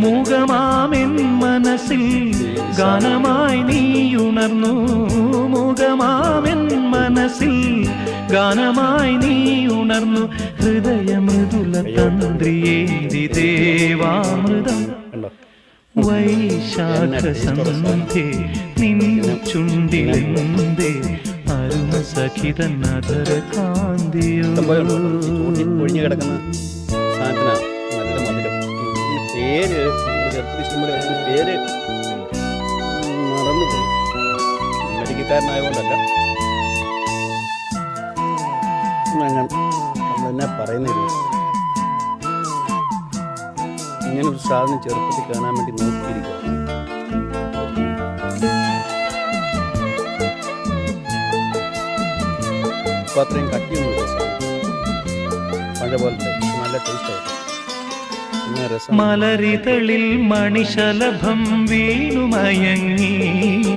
മൂകമാമെൻ മനസ്സിൽ ഗാനമായി നീയുണർന്നു. മൂകമാമെൻ മനസ്സിൽ ഗാനമായി നീയുണർന്നു. ഹൃദയമൃദുല തന്ത്രിയേന്തി ദേവാമൃതം വൈശാഖസന്ധ്യേ നിന്നു ചുണ്ടിലെന്തേ അരുമ സഖിതൻ അധര കാന്തിയോ. ഒഴിഞ്ഞു കിടക്കുന്ന സാധനത്തിനാണ് നല്ല മധുരം. പേര് ഇഷ്ടംപോലെ പേര് മറന്നുപോയി. മെഡിക്കക്കാരനായതുകൊണ്ടല്ല, നമ്മളെന്നാ പറയുന്നില്ല. ഇങ്ങനൊരു സാധനം ചെറുപ്പത്തിൽ കാണാൻ വേണ്ടി നോക്കിയിരിക്കുക. ഇപ്പം അത്രയും കട്ടിയൊന്നും പഴയ പോലത്തെ നല്ല ടേസ്റ്റായിരുന്നു. മലരിതളിൽ മണിശലഭം വീണുമയങ്ങി